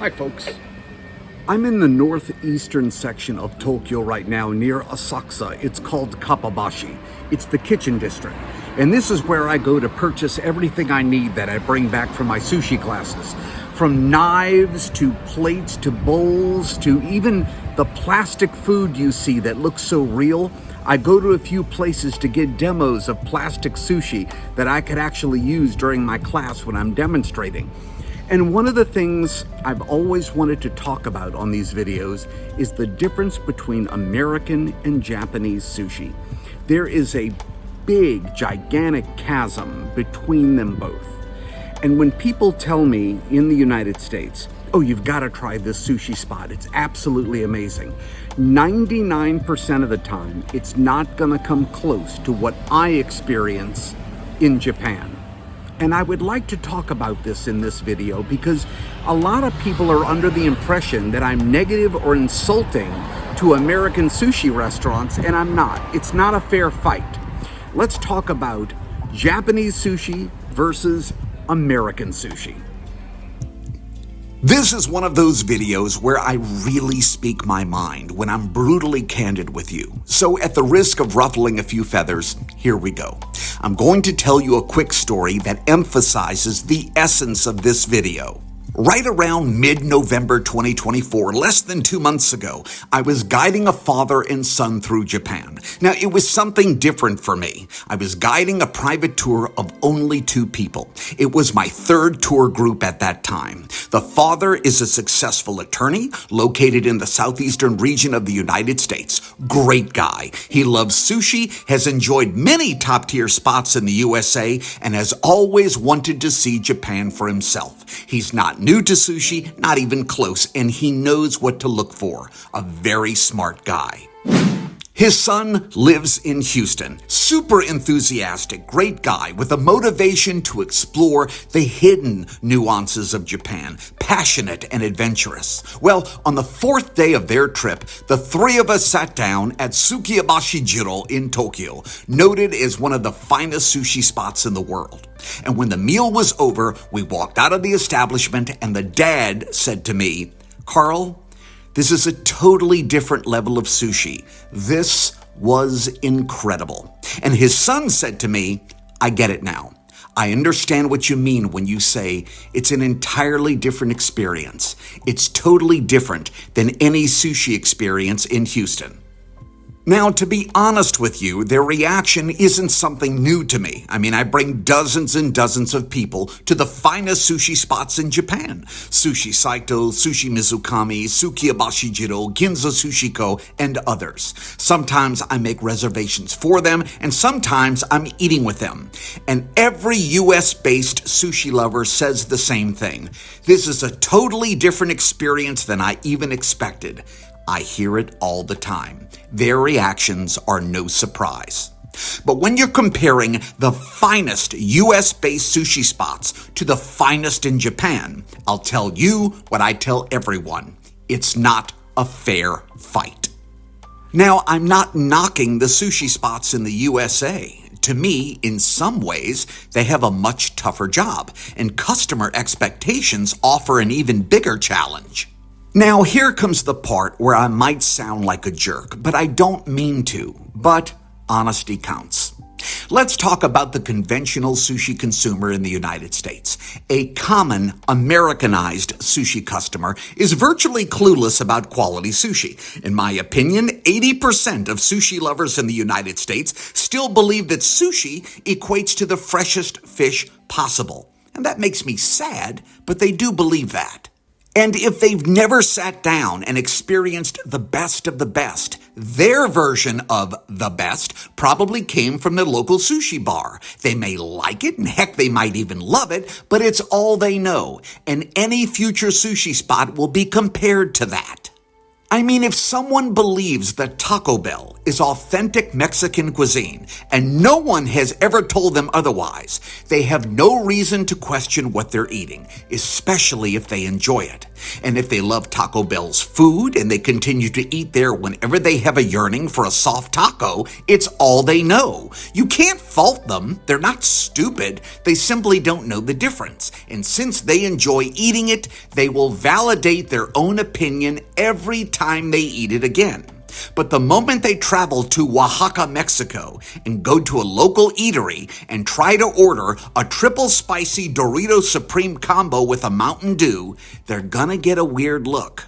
Hi folks. I'm in the northeastern section of Tokyo right now near Asakusa. It's called Kappabashi. It's the kitchen district. And this is where I go to purchase everything I need that I bring back from my sushi classes. From knives to plates to bowls to even the plastic food you see that looks so real. I go to a few places to get demos of plastic sushi that I could actually use during my class when I'm demonstrating. And one of the things I've always wanted to talk about on these videos is the difference between American and Japanese sushi. There is a big, gigantic chasm between them both. And when people tell me in the United States, oh, you've got to try this sushi spot, it's absolutely amazing, 99% of the time, it's not going to come close to what I experience in Japan. And I would like to talk about this in this video because a lot of people are under the impression that I'm negative or insulting to American sushi restaurants, and I'm not. It's not a fair fight. Let's talk about Japanese sushi versus American sushi. This is one of those videos where I really speak my mind when I'm brutally candid with you. So at the risk of ruffling a few feathers, here we go. I'm going to tell you a quick story that emphasizes the essence of this video. Right around mid-November 2024, less than 2 months ago, I was guiding a father and son through Japan. Now, it was something different for me. I was guiding a private tour of only 2 people. It was my 3rd tour group at that time. The father is a successful attorney located in the southeastern region of the United States. Great guy. He loves sushi, has enjoyed many top-tier spots in the USA, and has always wanted to see Japan for himself. He's not new to sushi, not even close, and he knows what to look for. A very smart guy. His son lives in Houston. Super enthusiastic, great guy with a motivation to explore the hidden nuances of Japan. Passionate and adventurous. Well, on the 4th day of their trip, the 3 of us sat down at Sukiyabashi Jiro in Tokyo, noted as one of the finest sushi spots in the world. And when the meal was over, we walked out of the establishment and the dad said to me, "Carl, this is a totally different level of sushi. This was incredible." And his son said to me, "I get it now. I understand what you mean when you say it's an entirely different experience. It's totally different than any sushi experience in Houston." Now, to be honest with you, their reaction isn't something new to me. I mean, I bring dozens and dozens of people to the finest sushi spots in Japan. Sushi Saito, Sushi Mizukami, Sukiyabashi Jiro, Ginza Sushiko, and others. Sometimes I make reservations for them, and sometimes I'm eating with them. And every US-based sushi lover says the same thing. This is a totally different experience than I even expected. I hear it all the time. Their reactions are no surprise. But when you're comparing the finest US-based sushi spots to the finest in Japan, I'll tell you what I tell everyone. It's not a fair fight. Now, I'm not knocking the sushi spots in the USA. To me, in some ways, they have a much tougher job, and customer expectations offer an even bigger challenge. Now, here comes the part where I might sound like a jerk, but I don't mean to. But honesty counts. Let's talk about the conventional sushi consumer in the United States. A common Americanized sushi customer is virtually clueless about quality sushi. In my opinion, 80% of sushi lovers in the United States still believe that sushi equates to the freshest fish possible. And that makes me sad, but they do believe that. And if they've never sat down and experienced the best of the best, their version of the best probably came from their local sushi bar. They may like it, and heck, they might even love it, but it's all they know. And any future sushi spot will be compared to that. I mean, if someone believes that Taco Bell is authentic Mexican cuisine and no one has ever told them otherwise, they have no reason to question what they're eating, especially if they enjoy it. And if they love Taco Bell's food and they continue to eat there whenever they have a yearning for a soft taco, it's all they know. You can't fault them. They're not stupid. They simply don't know the difference. And since they enjoy eating it, they will validate their own opinion every time they eat it again. But the moment they travel to Oaxaca, Mexico, and go to a local eatery and try to order a triple spicy Dorito Supreme combo with a Mountain Dew, they're gonna get a weird look.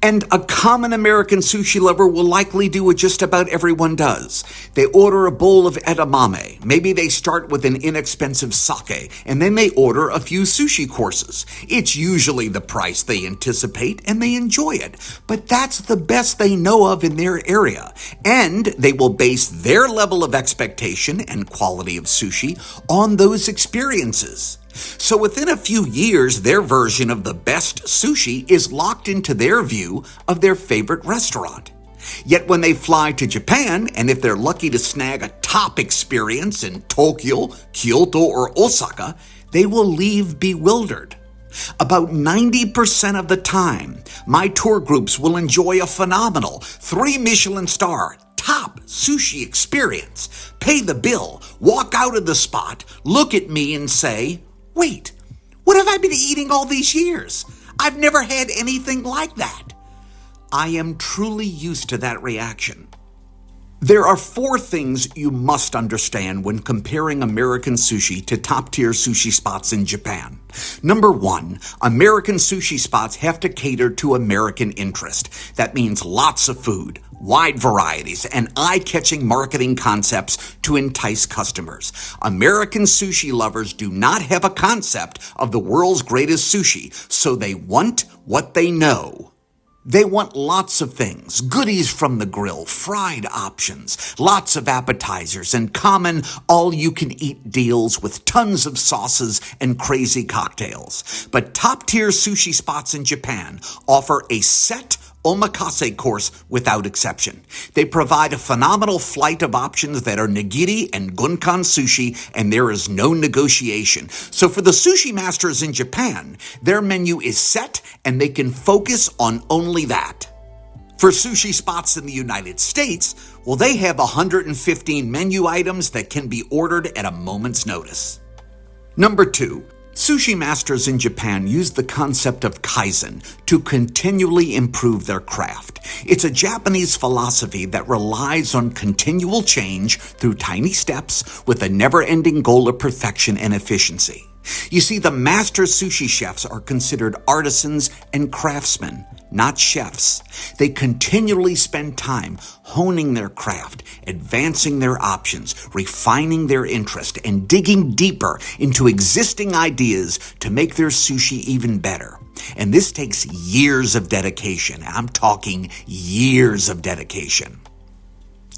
And a common American sushi lover will likely do what just about everyone does. They order a bowl of edamame. Maybe they start with an inexpensive sake, and then they order a few sushi courses. It's usually the price they anticipate, and they enjoy it. But that's the best they know of in their area. And they will base their level of expectation and quality of sushi on those experiences. So within a few years, their version of the best sushi is locked into their view of their favorite restaurant. Yet when they fly to Japan, and if they're lucky to snag a top experience in Tokyo, Kyoto, or Osaka, they will leave bewildered. About 90% of the time, my tour groups will enjoy a phenomenal 3 Michelin star top sushi experience, pay the bill, walk out of the spot, look at me and say, "Wait, what have I been eating all these years? I've never had anything like that." I am truly used to that reaction. There are 4 things you must understand when comparing American sushi to top-tier sushi spots in Japan. Number 1, American sushi spots have to cater to American interest. That means lots of food, wide varieties, and eye-catching marketing concepts to entice customers. American sushi lovers do not have a concept of the world's greatest sushi, so they want what they know. They want lots of things, goodies from the grill, fried options, lots of appetizers, and common all-you-can-eat deals with tons of sauces and crazy cocktails. But top-tier sushi spots in Japan offer a set omakase course without exception. They provide a phenomenal flight of options that are nigiri and gunkan sushi, and there is no negotiation. So for the sushi masters in Japan, their menu is set and they can focus on only that. For sushi spots in the United States, well, they have 115 menu items that can be ordered at a moment's notice. Number 2. Sushi masters in Japan use the concept of kaizen to continually improve their craft. It's a Japanese philosophy that relies on continual change through tiny steps with a never-ending goal of perfection and efficiency. You see, the master sushi chefs are considered artisans and craftsmen, not chefs. They continually spend time honing their craft, advancing their options, refining their interest, and digging deeper into existing ideas to make their sushi even better. And this takes years of dedication. I'm talking years of dedication.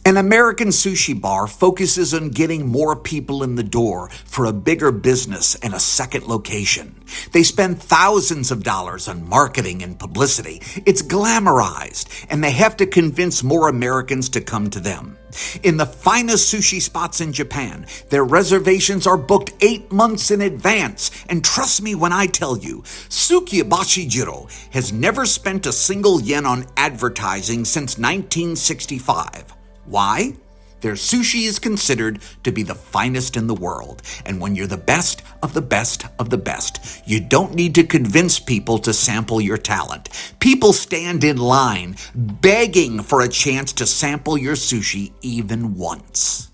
An American sushi bar focuses on getting more people in the door for a bigger business and a second location. They spend thousands of dollars on marketing and publicity. It's glamorized, and they have to convince more Americans to come to them. In the finest sushi spots in Japan, their reservations are booked 8 months in advance. And trust me when I tell you, Sukiyabashi Jiro has never spent a single yen on advertising since 1965. Why? Their sushi is considered to be the finest in the world. And when you're the best of the best of the best, you don't need to convince people to sample your talent. People stand in line begging for a chance to sample your sushi even once.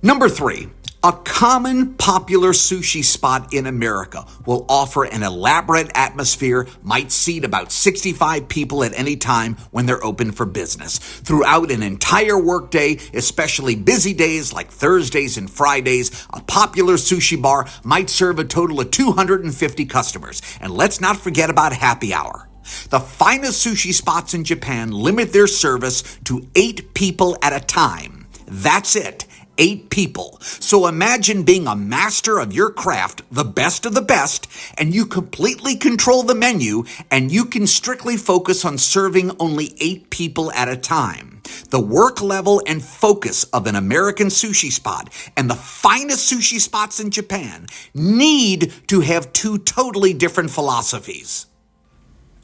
Number 3. A common popular sushi spot in America will offer an elaborate atmosphere, might seat about 65 people at any time when they're open for business. Throughout an entire workday, especially busy days like Thursdays and Fridays, a popular sushi bar might serve a total of 250 customers. And let's not forget about happy hour. The finest sushi spots in Japan limit their service to 8 people at a time. That's it. 8 people. So imagine being a master of your craft, the best of the best, and you completely control the menu, and you can strictly focus on serving only 8 people at a time. The work level and focus of an American sushi spot and the finest sushi spots in Japan need to have 2 totally different philosophies.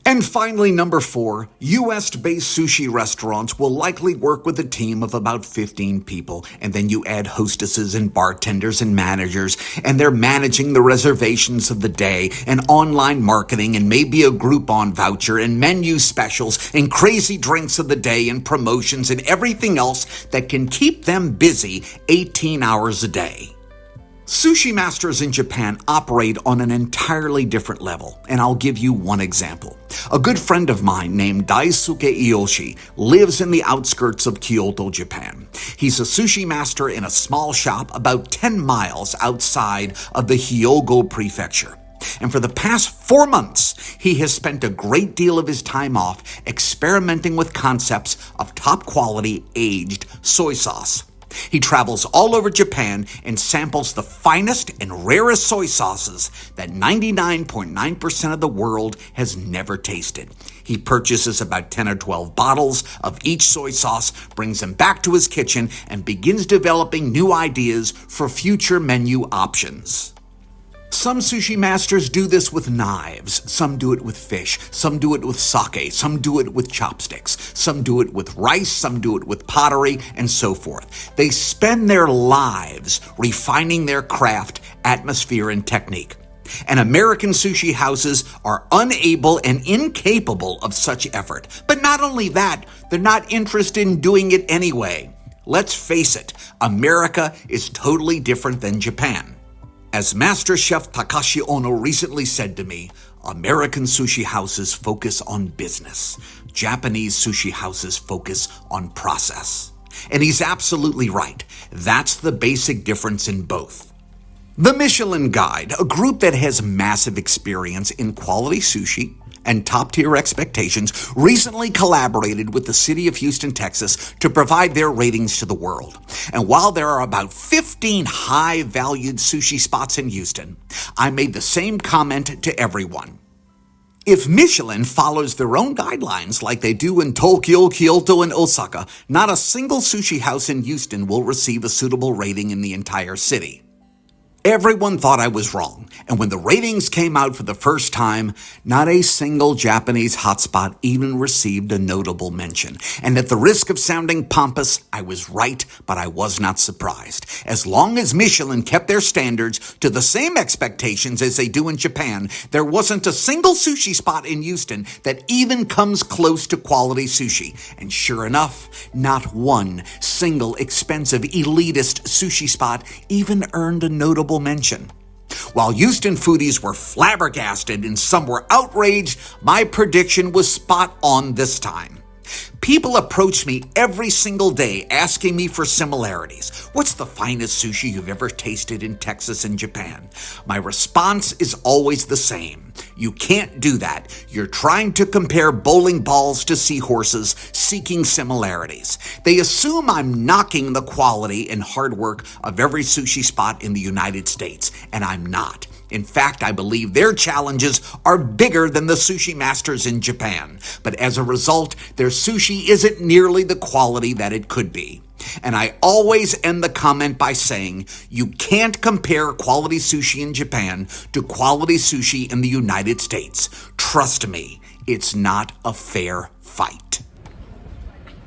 And finally, number 4, US-based sushi restaurants will likely work with a team of about 15 people, and then you add hostesses and bartenders and managers, and they're managing the reservations of the day, and online marketing, and maybe a Groupon voucher, and menu specials, and crazy drinks of the day, and promotions, and everything else that can keep them busy 18 hours a day. Sushi masters in Japan operate on an entirely different level, and I'll give you one example. A good friend of mine named Daisuke Iyoshi lives in the outskirts of Kyoto, Japan. He's a sushi master in a small shop about 10 miles outside of the Hyogo prefecture. And for the past 4 months, he has spent a great deal of his time off experimenting with concepts of top-quality aged soy sauce. He travels all over Japan and samples the finest and rarest soy sauces that 99.9% of the world has never tasted. He purchases about 10 or 12 bottles of each soy sauce, brings them back to his kitchen, and begins developing new ideas for future menu options. Some sushi masters do this with knives, some do it with fish, some do it with sake, some do it with chopsticks, some do it with rice, some do it with pottery, and so forth. They spend their lives refining their craft, atmosphere, and technique. And American sushi houses are unable and incapable of such effort. But not only that, they're not interested in doing it anyway. Let's face it, America is totally different than Japan. As Master Chef Takashi Ono recently said to me, American sushi houses focus on business. Japanese sushi houses focus on process. And he's absolutely right. That's the basic difference in both. The Michelin Guide, a group that has massive experience in quality sushi and top-tier expectations, recently collaborated with the city of Houston, Texas, to provide their ratings to the world. And while there are about 15 high-valued sushi spots in Houston, I made the same comment to everyone. If Michelin follows their own guidelines like they do in Tokyo, Kyoto, and Osaka, not a single sushi house in Houston will receive a suitable rating in the entire city. Everyone thought I was wrong, and when the ratings came out for the first time, not a single Japanese hotspot even received a notable mention. And at the risk of sounding pompous, I was right, but I was not surprised. As long as Michelin kept their standards to the same expectations as they do in Japan, there wasn't a single sushi spot in Houston that even comes close to quality sushi. And sure enough, not one single expensive elitist sushi spot even earned a notable mention. While Houston foodies were flabbergasted and some were outraged, my prediction was spot on this time. People approach me every single day asking me for similarities. What's the finest sushi you've ever tasted in Texas and Japan? My response is always the same. You can't do that. You're trying to compare bowling balls to seahorses, seeking similarities. They assume I'm knocking the quality and hard work of every sushi spot in the United States, and I'm not. In fact, I believe their challenges are bigger than the sushi masters in Japan. But as a result, their sushi isn't nearly the quality that it could be. And I always end the comment by saying, you can't compare quality sushi in Japan to quality sushi in the United States. Trust me, it's not a fair fight.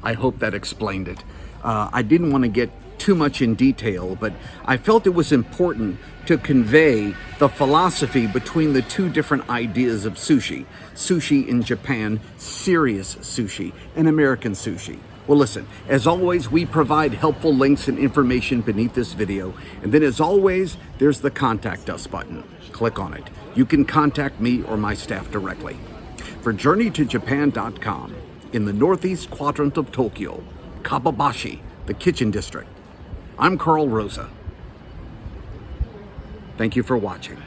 I hope that explained it. I didn't want to get too much in detail, but I felt it was important to convey the philosophy between the two different ideas of sushi. Sushi in Japan, serious sushi, and American sushi. Well, listen, as always, we provide helpful links and information beneath this video. And then as always, there's the Contact Us button. Click on it. You can contact me or my staff directly. For JourneyToJapan.com, in the northeast quadrant of Tokyo, Kababashi, the Kitchen District, I'm Carl Rosa. Thank you for watching.